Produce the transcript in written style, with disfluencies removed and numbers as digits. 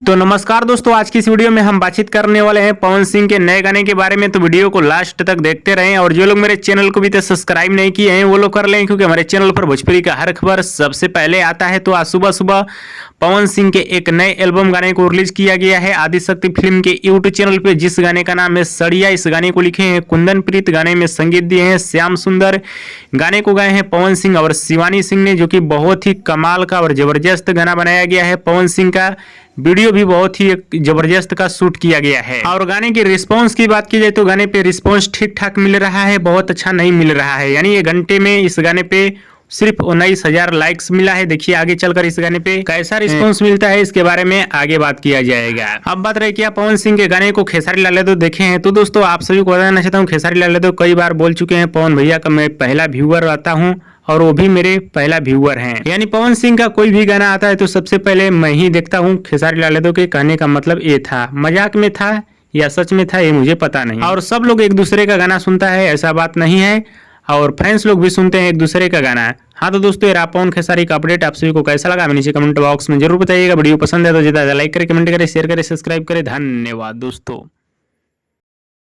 तो नमस्कार दोस्तों, आज की इस वीडियो में हम बातचीत करने वाले हैं पवन सिंह के नए गाने के बारे में। तो वीडियो को लास्ट तक देखते रहें और जो लोग मेरे चैनल को भी तो सब्सक्राइब नहीं किए हैं वो लोग कर लें, क्योंकि हमारे चैनल पर भोजपुरी का हर खबर सबसे पहले आता है। तो आज सुबह सुबह पवन सिंह के एक नए एल्बम गाने को रिलीज किया गया है आदिशक्ति फिल्म के यूट्यूब चैनल पे, जिस गाने का नाम है सड़िया। इस गाने को लिखे हैं कुंदन प्रीत, गाने में संगीत दिए हैं श्याम सुंदर, गाने को गाए हैं पवन सिंह और शिवानी सिंह ने, जो कि बहुत ही कमाल का और जबरदस्त गाना बनाया गया है। पवन सिंह का वीडियो भी बहुत ही जबरदस्त का शूट किया गया है। और गाने के रिस्पांस की बात की जाए तो गाने पे रिस्पांस ठीक ठाक मिल रहा है, बहुत अच्छा नहीं मिल रहा है। यानी 1 घंटे में इस गाने पे सिर्फ 19,000 लाइक्स मिला है। देखिए आगे चलकर इस गाने पे कैसा रिस्पांस मिलता है, इसके बारे में आगे बात किया जाएगा। अब बात रही क्या पवन सिंह के गाने को खेसारी लाल यादव देखे हैं, तो दोस्तों आप सभी को बताना चाहता हूँ, खेसारी लाल यादव कई बार बोल चुके हैं पवन भैया का मैं पहला व्यूअर आता हूँ और वो भी मेरे पहला व्यूअर हैं। यानी पवन सिंह का कोई भी गाना आता है तो सबसे पहले मैं ही देखता हूँ। खेसारी लाल यादव के कहने का मतलब ये था, मजाक में था या सच में था ये मुझे पता नहीं। और सब लोग एक दूसरे का गाना सुनता है ऐसा बात नहीं है, और फ्रेंड्स लोग भी सुनते हैं एक दूसरे का गाना। हाँ तो दोस्तों, ये रहा पवन खेसारी का अपडेट। आप सभी को कैसा लगा नीचे कमेंट बॉक्स में जरूर बताइएगा। वीडियो पसंद है तो ज्यादा लाइक करें, कमेंट करें, शेयर करें, सब्सक्राइब करें। धन्यवाद दोस्तों।